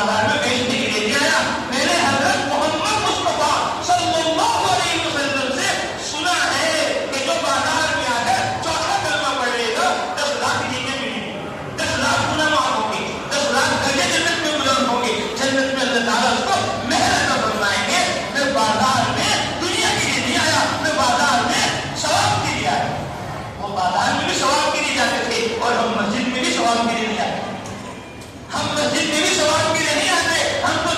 بازار میں بیچنے کے لیے آیا. میں نے حضرت محمد مصطفیٰ صلی اللہ علیہ وسلم سے سنا ہے کہ جو بازار میں آ کر چوتھا کلمہ پڑھ لے گا 10 لاکھ نیکیاں ملیں گی, 10 لاکھ گناہ معاف ہوں گے, 10 لاکھ درجے جنت میں بلند ہوں گے. جنت میں اللہ تعالیٰ اس کو مہر عطا فرمائیں گے. میں بازار میں دنیا کے لیے نہیں آیا, میں بازار میں ثواب کے لیے آیا. وہ بازار میں بھی ثواب کے لیے جاتے تھے اور ہم مسجد میں بھی ثواب کے لیے نہیں آتے. ہم مسجد میں بھی ثواب کے لیے نہیں آتے, ہم تو